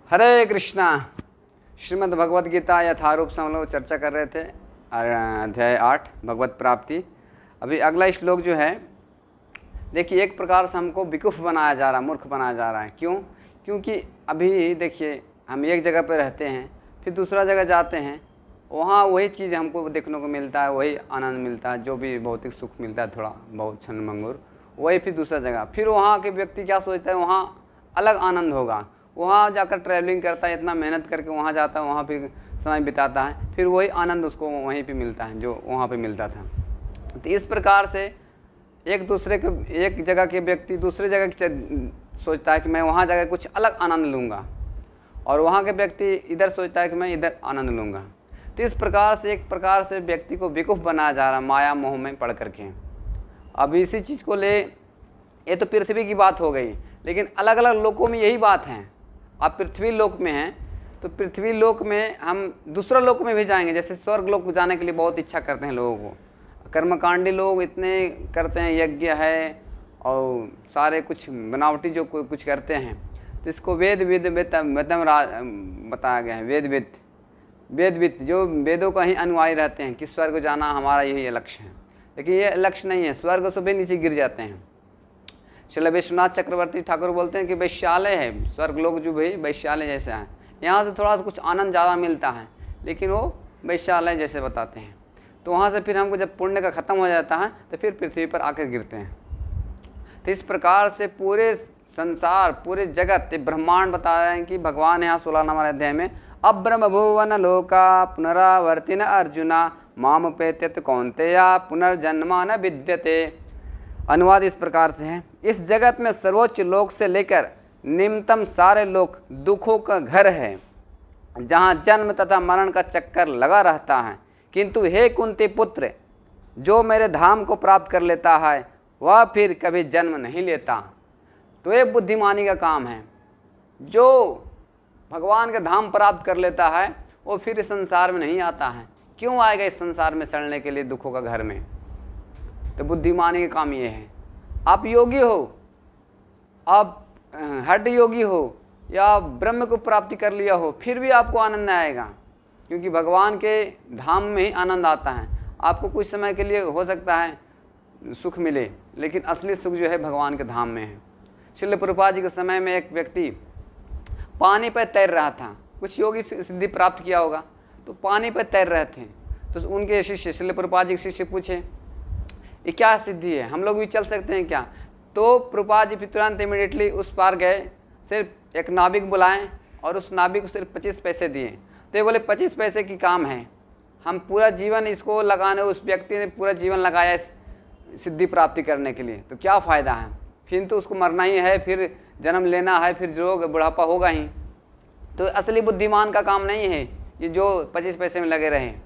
हरे कृष्णा। श्रीमद् भगवद गीता यथारूप से हम लोग चर्चा कर रहे थे, अध्याय 8 भगवत प्राप्ति। अभी अगला श्लोक जो है, देखिए एक प्रकार से हमको बेवकूफ़ बनाया जा रहा है, मूर्ख बनाया जा रहा है। क्यों? क्योंकि अभी देखिए हम एक जगह पर रहते हैं, फिर दूसरा जगह जाते हैं, वहाँ वही चीज़ हमको देखने को मिलता है, वही आनंद मिलता है, जो भी भौतिक सुख मिलता है थोड़ा बहुत क्षण मंगूर, वही फिर दूसरा जगह, फिर वहाँ के व्यक्ति क्या सोचता है वहाँ अलग आनंद होगा। वहाँ जाकर ट्रैवलिंग करता है, इतना मेहनत करके वहाँ जाता है, वहाँ फिर समय बिताता है, फिर वही आनंद उसको वहीं पे मिलता है जो वहाँ पे मिलता था। तो इस प्रकार से एक जगह के व्यक्ति दूसरे जगह की सोचता है कि मैं वहाँ जाकर कुछ अलग आनंद लूँगा, और वहाँ के व्यक्ति इधर सोचता है कि मैं इधर आनंद लूँगा। तो इस प्रकार से एक प्रकार से व्यक्ति को बेवकूफ़ बनाया जा रहा है माया मोह में पड़ करके। अब इसी चीज़ को ले, ये तो पृथ्वी की बात हो गई, लेकिन अलग अलग लोकों में यही बात है। आप पृथ्वी लोक में हैं तो पृथ्वी लोक में हम दूसरा लोक में भी जाएंगे। जैसे स्वर्ग लोक जाने के लिए बहुत इच्छा करते हैं लोगों को, कर्मकांडी लोग इतने करते हैं, यज्ञ है और सारे कुछ बनावटी जो कुछ करते हैं, तो इसको वेद बताया गया है। वेद जो वेदों का ही अनुयायी रहते हैं कि स्वर्ग जाना हमारा यही लक्ष्य है, लेकिन ये लक्ष्य नहीं है, स्वर्ग से भी नीचे गिर जाते हैं। श्रील विश्वनाथ चक्रवर्ती ठाकुर बोलते हैं कि वैश्यालय है, स्वर्ग लोग जो भाई वैश्यालय जैसा है, यहाँ से थोड़ा सा कुछ आनंद ज़्यादा मिलता है, लेकिन वो वैश्यालय जैसे बताते हैं। तो वहाँ से फिर हमको जब पुण्य का ख़त्म हो जाता है तो फिर पृथ्वी पर आकर गिरते हैं। तो इस प्रकार से पूरे संसार, पूरे जगत, ब्रह्मांड बता रहे हैं कि भगवान यहाँ 16 नंबर अध्याय में अब्रह्म भुवन लोका पुनरावर्तिन अर्जुना माम पेत्यत कौन्तेया पुनर्जन्मा न विद्यते। अनुवाद इस प्रकार से है, इस जगत में सर्वोच्च लोक से लेकर निम्नतम सारे लोक दुखों का घर है, जहाँ जन्म तथा मरण का चक्कर लगा रहता है। किंतु हे कुंती पुत्र, जो मेरे धाम को प्राप्त कर लेता है वह फिर कभी जन्म नहीं लेता। तो ये बुद्धिमानी का काम है। जो भगवान का धाम प्राप्त कर लेता है वो फिर इस संसार में नहीं आता है। क्यों आएगा इस संसार में सड़ने के लिए दुखों का घर में? तो बुद्धिमानी का काम ये है। आप योगी हो, आप हठ योगी हो, या ब्रह्म को प्राप्ति कर लिया हो, फिर भी आपको आनंद आएगा, क्योंकि भगवान के धाम में ही आनंद आता है। आपको कुछ समय के लिए हो सकता है सुख मिले, लेकिन असली सुख जो है भगवान के धाम में है। श्रील प्रभुपाद जी के समय में एक व्यक्ति पानी पर तैर रहा था, कुछ योगी सिद्धि प्राप्त किया होगा, तो पानी पर तैर रहे थे। तो उनके शिष्य, श्रील प्रभुपाद जी के शिष्य पूछे ये क्या सिद्धि है, हम लोग भी चल सकते हैं क्या? तो प्रभुपाद जी फिर तुरंत इमीडिएटली उस पार गए, सिर्फ एक नाविक बुलाएं और उस नाविक को सिर्फ 25 पैसे दिए। तो ये बोले 25 पैसे की काम है, हम पूरा जीवन इसको लगाने, उस व्यक्ति ने पूरा जीवन लगाया इस सिद्धि प्राप्ति करने के लिए, तो क्या फ़ायदा है? फिर तो उसको मरना ही है, फिर जन्म लेना है, फिर रोग बुढ़ापा होगा ही। तो असली बुद्धिमान का काम नहीं है ये जो 25 पैसे में लगे रहें।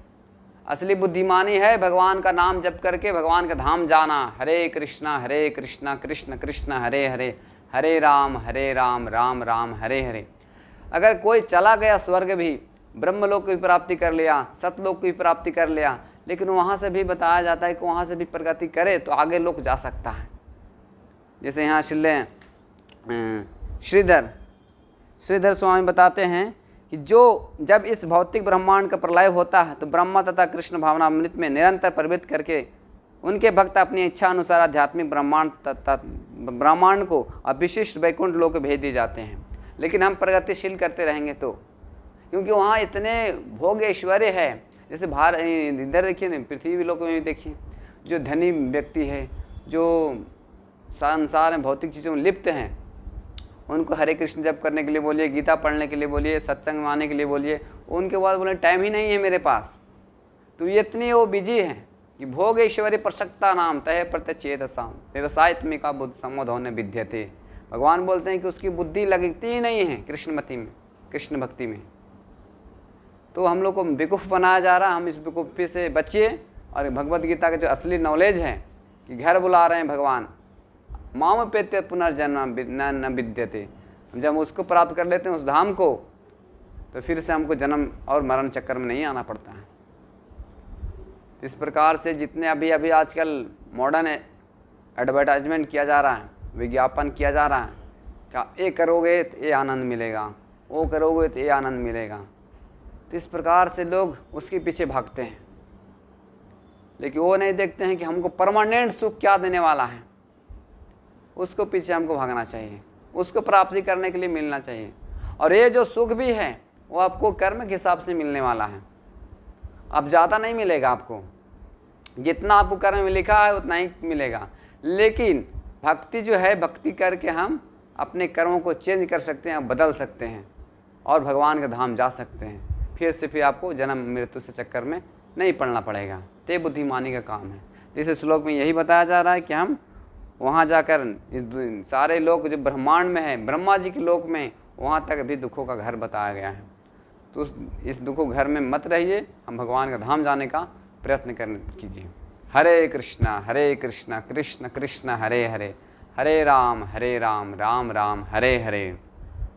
असली बुद्धिमानी है भगवान का नाम जप करके भगवान का धाम जाना। हरे कृष्णा कृष्ण कृष्ण हरे हरे, हरे राम राम राम हरे हरे। अगर कोई चला गया स्वर्ग भी, ब्रह्मलोक की प्राप्ति कर लिया, सतलोक की प्राप्ति कर लिया, लेकिन वहाँ से भी बताया जाता है कि वहाँ से भी प्रगति करे तो आगे लोग जा सकता है। जैसे यहाँ श्रीधर स्वामी बताते हैं कि जब इस भौतिक ब्रह्मांड का प्रलय होता है तो ब्रह्मा तथा कृष्ण भावनामृत में निरंतर प्रवृत्त करके उनके भक्त अपनी इच्छा अनुसार आध्यात्मिक ब्रह्मांड को अविशिष्ट वैकुंठ लोक भेज दिए जाते हैं। लेकिन हम प्रगतिशील करते रहेंगे तो, क्योंकि वहाँ इतने भोग ऐश्वर्य है। जैसे इधर देखिए ना, पृथ्वी लोक में भी देखिए, जो धनी व्यक्ति है, जो संसार में भौतिक चीज़ों में लिप्त हैं, उनको हरे कृष्ण जप करने के लिए बोलिए, गीता पढ़ने के लिए बोलिए, सत्संग में आने के लिए बोलिए, उनके बाद बोले टाइम ही नहीं है मेरे पास। तो ये इतनी वो बिजी है कि भोग ऐश्वर्य प्रसक्ता नाम तय प्रत्यचेतसाम व्यवसायत्मिका बुद्ध समोधन विद्यते। भगवान बोलते हैं कि उसकी बुद्धि लगती ही नहीं है कृष्णमति में, कृष्ण भक्ति में। तो हम लोग को बेवकूफ़ बनाया जा रहा है। हम इस बेवकूफ़ी से बचिए, और भगवद गीता का जो असली नॉलेज है कि घर बुला रहे हैं भगवान, माम पेत्य पुनर्जन्म न विद्यते। जब उसको प्राप्त कर लेते हैं उस धाम को, तो फिर से हमको जन्म और मरण चक्कर में नहीं आना पड़ता है। इस प्रकार से जितने अभी आजकल मॉडर्न एडवर्टाइजमेंट किया जा रहा है, विज्ञापन किया जा रहा है, क्या ये करोगे तो ये आनंद मिलेगा, वो करोगे तो ये आनंद मिलेगा। तो इस प्रकार से लोग उसके पीछे भागते हैं, लेकिन वो नहीं देखते हैं कि हमको परमानेंट सुख क्या देने वाला है। उसको पीछे हमको भागना चाहिए, उसको प्राप्ति करने के लिए मिलना चाहिए। और ये जो सुख भी है वो आपको कर्म के हिसाब से मिलने वाला है। अब ज़्यादा नहीं मिलेगा आपको, जितना आपको कर्म में लिखा है उतना ही मिलेगा। लेकिन भक्ति जो है, भक्ति करके हम अपने कर्मों को चेंज कर सकते हैं, बदल सकते हैं और भगवान के धाम जा सकते हैं। फिर आपको जन्म मृत्यु से चक्कर में नहीं पड़ना पड़ेगा। ते बुद्धिमानी का काम है। तो इस श्लोक में यही बताया जा रहा है कि हम वहाँ जाकर इस सारे लोग जो ब्रह्मांड में है, ब्रह्मा जी के लोक में, वहाँ तक भी दुखों का घर बताया गया है। तो इस दुखों घर में मत रहिए, हम भगवान का धाम जाने का प्रयत्न कीजिए। हरे कृष्णा कृष्ण कृष्ण हरे हरे, हरे राम राम राम हरे हरे।